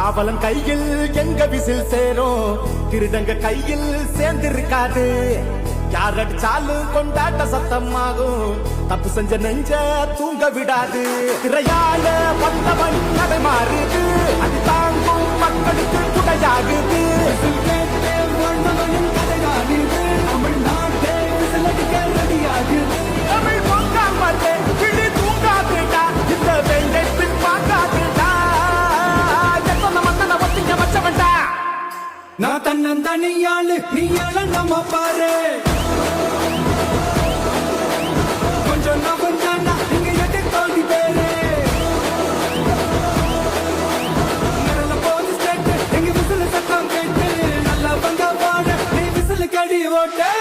காவலன் கையில் எங்க விசில் சேரும், திருடங்க கையில் சேர்ந்திருக்காது. யார் அடிச்சாலும் கொண்டாட்ட சத்தமாகும், தப்பு செஞ்ச நெஞ்ச தூங்க விடாது. திரையால வந்தவன் கதை மாறுது, அது தாங்கும் மக்களுக்கு துணையாகுது. தமிழ் பொங்காமலே கிளி தூங்காதுடா, இந்த வெள்ளை பின் பார்க்காதுடா. எத்தனை மன்னனை ஒத்திங்க வச்சவன்டா. நான் தன்னந்தனியாளு நீயாள நம்ம பாரு, கொஞ்சம் நான் கொஞ்சம் நீங்க எட்டு தோண்டி பேரு. நடந்த போது ஸ்டேட் எங்க விசில் சத்தம் கேட்டு, நல்லா வந்த பாட நீ விசில் கடி ஓட்டு.